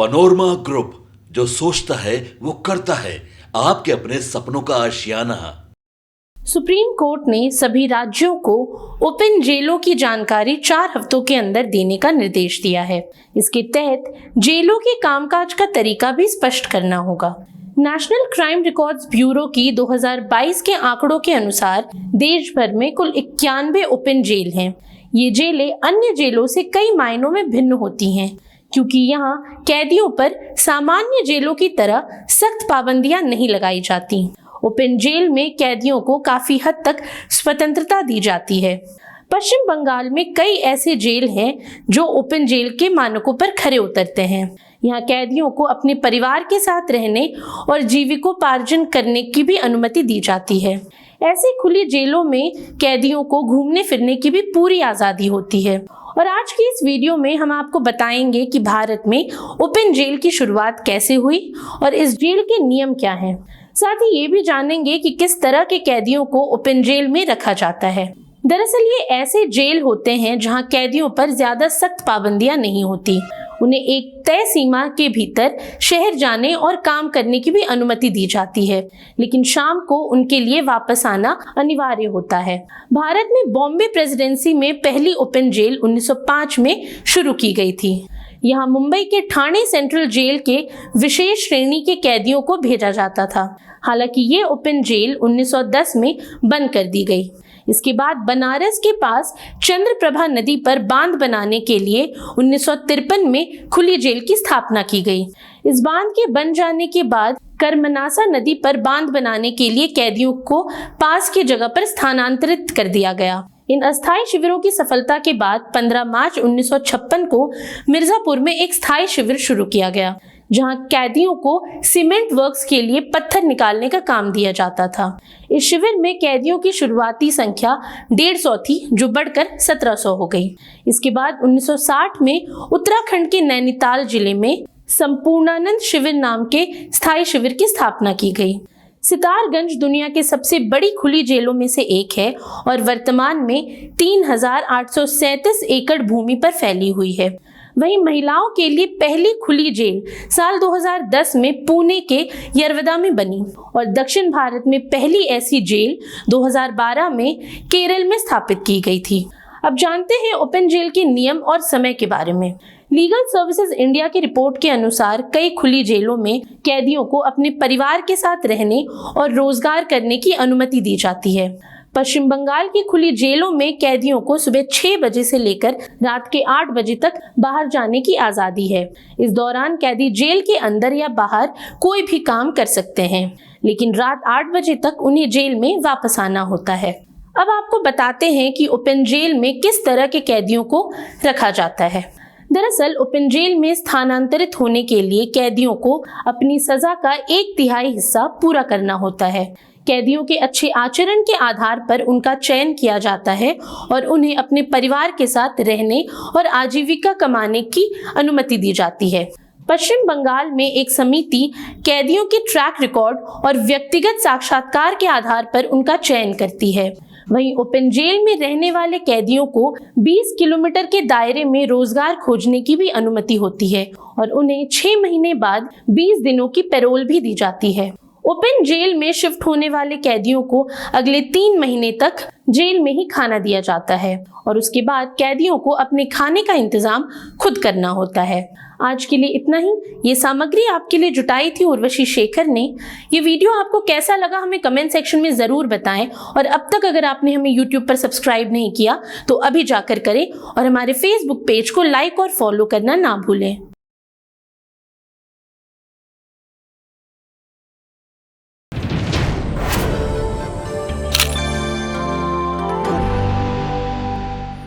Panorama group, जो सोचता है वो करता है। आपके अपने सपनों का आशियाना। सुप्रीम कोर्ट ने सभी राज्यों को ओपन जेलों की जानकारी 4 हफ्तों के अंदर देने का निर्देश दिया है। इसके तहत जेलों के कामकाज का तरीका भी स्पष्ट करना होगा। नेशनल क्राइम रिकॉर्ड्स ब्यूरो की 2022 के आंकड़ों के अनुसार देश भर में कुल 91 ओपन जेल हैं। ये जेलें अन्य जेलों से कई मायनों में भिन्न होती हैं, क्योंकि यहाँ कैदियों पर सामान्य जेलों की तरह सख्त पाबंदियां नहीं लगाई जाती। ओपन जेल में कैदियों को काफी हद तक स्वतंत्रता दी जाती है। पश्चिम बंगाल में कई ऐसे जेल हैं जो ओपन जेल के मानकों पर खरे उतरते हैं। यहाँ कैदियों को अपने परिवार के साथ रहने और जीविकोपार्जन करने की भी अनुमति दी जाती है। ऐसी खुली जेलों में कैदियों को घूमने फिरने की भी पूरी आजादी होती है। और आज की इस वीडियो में हम आपको बताएंगे कि भारत में ओपन जेल की शुरुआत कैसे हुई और इस जेल के नियम क्या हैं। साथ ही ये भी जानेंगे कि किस तरह के कैदियों को ओपन जेल में रखा जाता है। दरअसल ये ऐसे जेल होते हैं जहां कैदियों पर ज्यादा सख्त पाबंदियां नहीं होती। उन्हें एक तय सीमा के भीतर शहर जाने और काम करने की भी अनुमति दी जाती है, लेकिन शाम को उनके लिए वापस आना अनिवार्य होता है। भारत में बॉम्बे प्रेसिडेंसी में पहली ओपन जेल 1905 में शुरू की गई थी। यहाँ मुंबई के ठाणे सेंट्रल जेल के विशेष श्रेणी के कैदियों को भेजा जाता था। हालांकि ये ओपन जेल 1910 में बंद कर दी गई। इसके बाद बनारस के पास चंद्रप्रभा नदी पर बांध बनाने के लिए 1953 में खुली जेल की स्थापना की गई। इस बांध के बन जाने के बाद करमनासा नदी पर बांध बनाने के लिए कैदियों को पास की जगह पर स्थानांतरित कर दिया गया। इन अस्थायी शिविरों की सफलता के बाद 15 मार्च 1956 को मिर्जापुर में एक स्थायी शिविर शुरू किया गया, जहां कैदियों को सीमेंट वर्क्स के लिए पत्थर निकालने का काम दिया जाता था। इस शिविर में कैदियों की शुरुआती संख्या 150 थी, जो बढ़कर 1700 हो गई। इसके बाद 1960 में उत्तराखंड के नैनीताल जिले में संपूर्णानंद शिविर नाम के स्थायी शिविर की स्थापना की गई। सितारगंज दुनिया के सबसे बड़ी खुली जेलों में से एक है और वर्तमान में 3837 एकड़ भूमि पर फैली हुई है। वहीं महिलाओं के लिए पहली खुली जेल साल 2010 में पुणे के यरवदा में बनी और दक्षिण भारत में पहली ऐसी जेल 2012 में केरल में स्थापित की गई थी। अब जानते हैं ओपन जेल के नियम और समय के बारे में। लीगल सर्विसेज इंडिया की रिपोर्ट के अनुसार कई खुली जेलों में कैदियों को अपने परिवार के साथ रहने और रोजगार करने की अनुमति दी जाती है। पश्चिम बंगाल की खुली जेलों में कैदियों को सुबह 6 बजे से लेकर रात के 8 बजे तक बाहर जाने की आजादी है। इस दौरान कैदी जेल के अंदर या बाहर कोई भी काम कर सकते हैं, लेकिन रात 8 बजे तक उन्हें जेल में वापस आना होता है। अब आपको बताते हैं कि ओपन जेल में किस तरह के कैदियों को रखा जाता है। दरअसल ओपन जेल में स्थानांतरित होने के लिए कैदियों को अपनी सजा का 1/3 हिस्सा पूरा करना होता है। कैदियों के अच्छे आचरण के आधार पर उनका चयन किया जाता है और उन्हें अपने परिवार के साथ रहने और आजीविका कमाने की अनुमति दी जाती है। पश्चिम बंगाल में एक समिति कैदियों के ट्रैक रिकॉर्ड और व्यक्तिगत साक्षात्कार के आधार पर उनका चयन करती है। वहीं ओपन जेल में रहने वाले कैदियों को 20 किलोमीटर के दायरे में रोजगार खोजने की भी अनुमति होती है और उन्हें 6 महीने बाद 20 दिनों की पैरोल भी दी जाती है। ओपन जेल में शिफ्ट होने वाले कैदियों को अगले 3 महीने तक जेल में ही खाना दिया जाता है और उसके बाद कैदियों को अपने खाने का इंतजाम खुद करना होता है। आज के लिए इतना ही। ये सामग्री आपके लिए जुटाई थी उर्वशी शेखर ने। ये वीडियो आपको कैसा लगा हमें कमेंट सेक्शन में जरूर बताएं और अब तक अगर आपने हमें YouTube पर सब्सक्राइब नहीं किया तो अभी जाकर करें और हमारे Facebook पेज को लाइक और फॉलो करना ना भूलें।